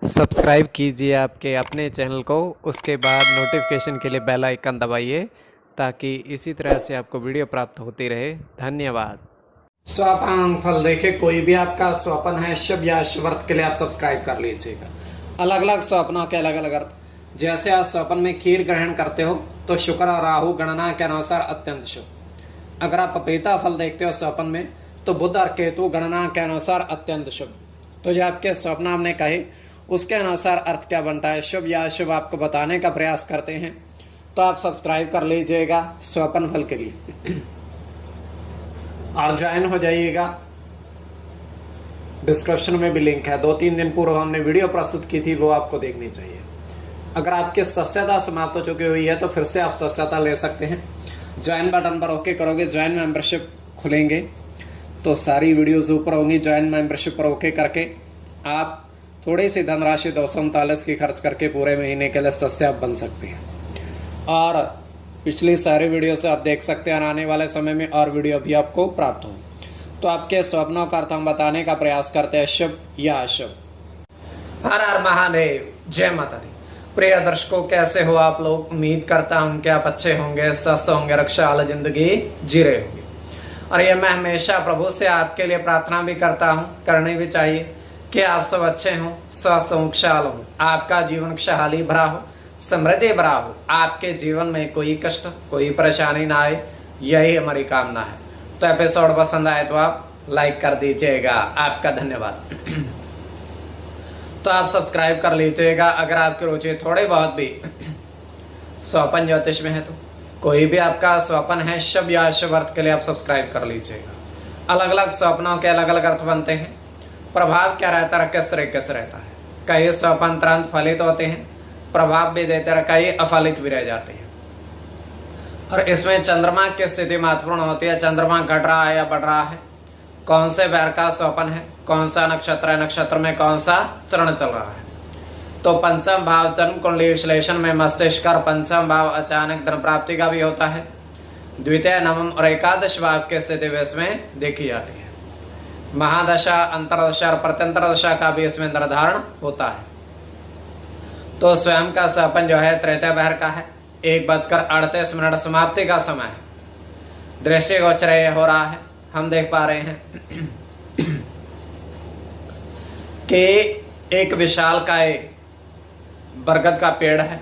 Subscribe कीजिए आपके अपने चैनल को, उसके बाद नोटिफिकेशन के लिए बेल आइकन दबाइए ताकि इसी तरह से आपको वीडियो प्राप्त होती रहे। धन्यवाद। स्वापांग फल देखे, कोई भी आपका स्वप्न है शुभ या शुभ अर्थ के लिए आप सब्सक्राइब कर लीजिएगा। अलग अलग स्वप्नों के अलग अलग अर्थ। जैसे आप स्वप्न में खीर ग्रहण करते हो तो शुक्र और राहु गणना के अनुसार अत्यंत शुभ। अगर आप पपीता फल देखते हो स्वप्न में तो बुध और केतु गणना के अनुसार अत्यंत शुभ। तो जो आपके स्वप्न हमने कहे उसके अनुसार अर्थ क्या बनता है, शुभ या अशुभ, आपको बताने का प्रयास करते हैं। तो आप सब्सक्राइब कर लीजिएगा स्वप्न फल के लिए और ज्वाइन हो जाइएगा। डिस्क्रिप्शन में भी लिंक है। 2-3 दिन पूर्व हमने वीडियो प्रस्तुत की थी, वो आपको देखनी चाहिए। अगर आपकी सदस्यता समाप्त हो चुकी हुई है तो फिर से आप सदस्यता ले सकते हैं। ज्वाइन बटन पर ओके करोगे, ज्वाइन मेंबरशिप खुलेंगे तो सारी वीडियोस ऊपर होंगी। ज्वाइन मेंबरशिप पर ओके करके आप थोड़ी सी धनराशि 239 की खर्च करके पूरे महीने के लिए सदस्य आप बन सकते हैं और पिछली सारी वीडियो से आप देख सकते हैं। आने वाले समय में और वीडियो भी आपको प्राप्त हो। तो आपके स्वप्नों का अर्थ हम बताने का प्रयास करते हैं, शुभ या अशुभ। हर हर महादेव, जय माता दी। प्रिय दर्शकों, कैसे हो आप लोग? उम्मीद करता हूं कि आप अच्छे होंगे, स्वस्थ होंगे, रक्षा वाली जिंदगी जी रहे होंगे। और ये मैं हमेशा प्रभु से आपके लिए प्रार्थना भी करता हूँ, करनी भी चाहिए कि आप सब अच्छे हों, स्वस्थ हों, खुशहाल हों, आपका जीवन खुशहाली भरा हो, समृद्धि भरा हो, आपके जीवन में कोई कष्ट कोई परेशानी ना आए, यही हमारी कामना है। तो एपिसोड पसंद आए तो आप लाइक कर दीजिएगा, आपका धन्यवाद। तो आप सब्सक्राइब कर लीजिएगा। अगर आपकी रुचि थोड़ी बहुत भी स्वप्न ज्योतिष में है तो कोई भी आपका स्वप्न है शुभ या अशुभ अर्थ के लिए आप सब्सक्राइब कर लीजिएगा। अलग अलग स्वप्नों के अलग अलग अर्थ बनते हैं। प्रभाव क्या रहता है, किस तरीके से रहता है। कई स्वप्न तुरंत फलित होते हैं, प्रभाव भी देते हैं, कई अफलित भी रह जाते हैं। और इसमें चंद्रमा की स्थिति महत्वपूर्ण होती है। चंद्रमा घट रहा है या बढ़ रहा है, कौन से पैर का स्वप्न है, कौन सा नक्षत्र है, नक्षत्र में कौन सा चरण चल रहा है। तो पंचम भाव जन्म कुंडली विश्लेषण में मस्तिष्क और पंचम भाव अचानक धन प्राप्ति का भी होता है। द्वितीय, नवम और एकादश भाव की स्थिति भी इसमें देखी जाती है। महादशा, अंतरदशा और प्रत्यंतर दशा का भी इसमें निर्धारण होता है। तो स्वयं का स्वप्न जो है तृतीय पहर का है, 1:38 समाप्ति का समय है। दृष्टि गोचर हो रहा है, हम देख पा रहे हैं कि एक विशालकाय बरगद का पेड़ है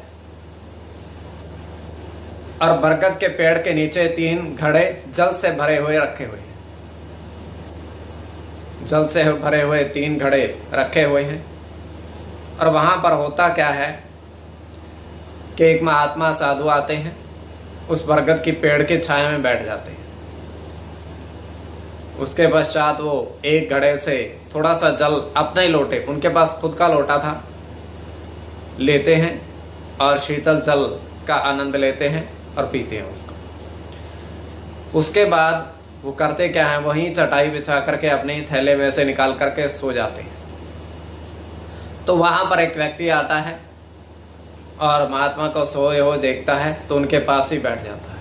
और बरगद के पेड़ के नीचे 3 घड़े जल से भरे हुए रखे हुए हैं। जल से भरे हुए 3 घड़े रखे हुए हैं और वहां पर होता क्या है कि एक महात्मा साधु आते हैं, उस बरगद की पेड़ की छाया में बैठ जाते हैं। उसके पश्चात वो एक घड़े से थोड़ा सा जल अपने ही लोटे, उनके पास खुद का लोटा था, लेते हैं और शीतल जल का आनंद लेते हैं और पीते हैं उसको। उसके बाद वो करते क्या है, वहीं चटाई बिछा करके अपने थैले में से निकाल करके सो जाते हैं। तो वहां पर एक व्यक्ति आता है और महात्मा को सोए हुए देखता है तो उनके पास ही बैठ जाता है,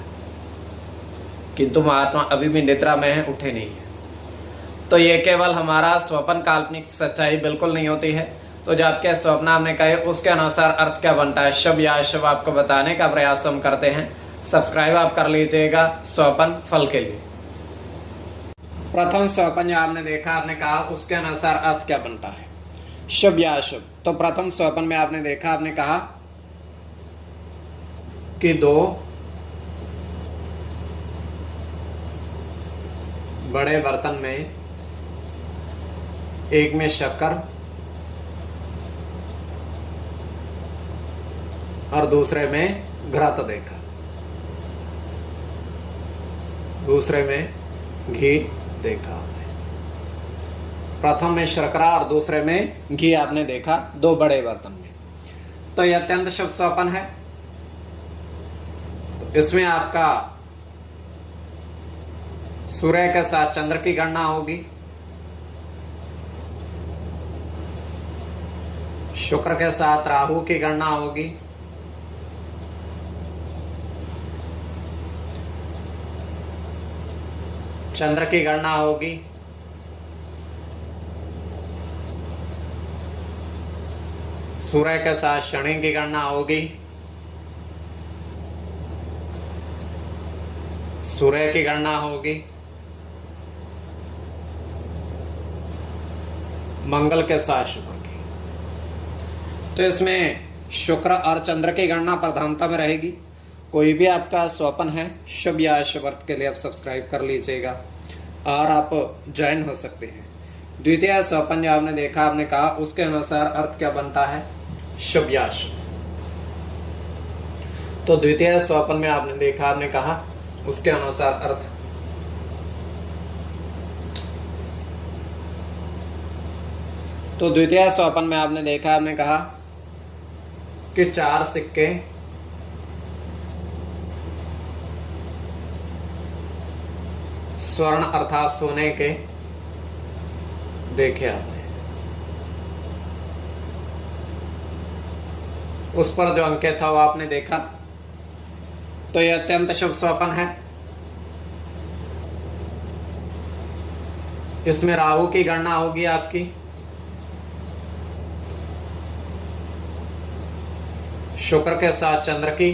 किंतु महात्मा अभी भी निद्रा में है, उठे नहीं है। तो ये केवल हमारा स्वप्न, काल्पनिक सच्चाई बिल्कुल नहीं होती है। तो जो आपके स्वप्न हमने कहे उसके अनुसार अर्थ क्या बनता है, शुभ या अशुभ, आपको बताने का प्रयास हम करते हैं। सब्सक्राइब आप कर लीजिएगा स्वप्न फल के लिए। प्रथम स्वप्न जो आपने देखा, आपने कहा उसके अनुसार अर्थ क्या बनता है, शुभ या अशुभ। तो प्रथम स्वप्न में आपने देखा, आपने कहा कि 2 बड़े बर्तन में, एक में शक्कर और दूसरे में घृत देखा, दूसरे में घी देखा आपने। प्रथम में शर्करा और दूसरे में घी आपने देखा, 2 बड़े बर्तन में। तो यह अत्यंत शुभ स्वप्न है। तो इसमें आपका सूर्य के साथ चंद्र की गणना होगी, शुक्र के साथ राहु की गणना होगी, चंद्र की गणना होगी, सूर्य के साथ शनि की गणना होगी। सूर्य की गणना होगी। मंगल के साथ शुक्र की। तो इसमें शुक्र और चंद्र की गणना प्रधानता में रहेगी। कोई भी आपका स्वपन है शुभ या अशुभ अर्थ के लिए आप सब्सक्राइब कर लीजिएगा और आप ज्वाइन हो सकते हैं। द्वितीय स्वपन जो आपने देखा, आपने कहा उसके अनुसार अर्थ क्या बनता है, शुभ या अशुभ। तो द्वितीय स्वपन में आपने देखा, आपने कहा उसके अनुसार अर्थ तो द्वितीय स्वपन में आपने देखा, आपने कहा कि 4 सिक्के स्वर्ण अर्थात सोने के देखे आपने, उस पर जो अंकित था वो आपने देखा। तो यह अत्यंत शुभ स्वपन है। इसमें राहु की गणना होगी आपकी। शुक्र के साथ चंद्र की,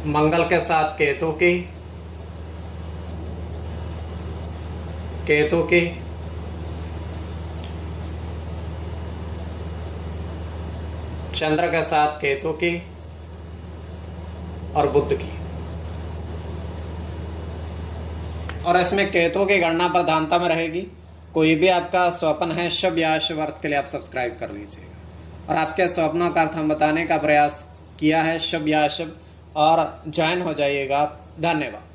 मंगल के साथ केतु की, चंद्र के साथ केतु की और बुध की। और इसमें केतु की गणना प्रधानता में रहेगी। कोई भी आपका स्वप्न है शुभ या अशुभ अर्थ के लिए आप सब्सक्राइब कर लीजिएगा। और आपके स्वप्नों का अर्थ हम बताने का प्रयास किया है, शुभ या अशुभ, और ज्वाइन हो जाइएगा आप। धन्यवाद।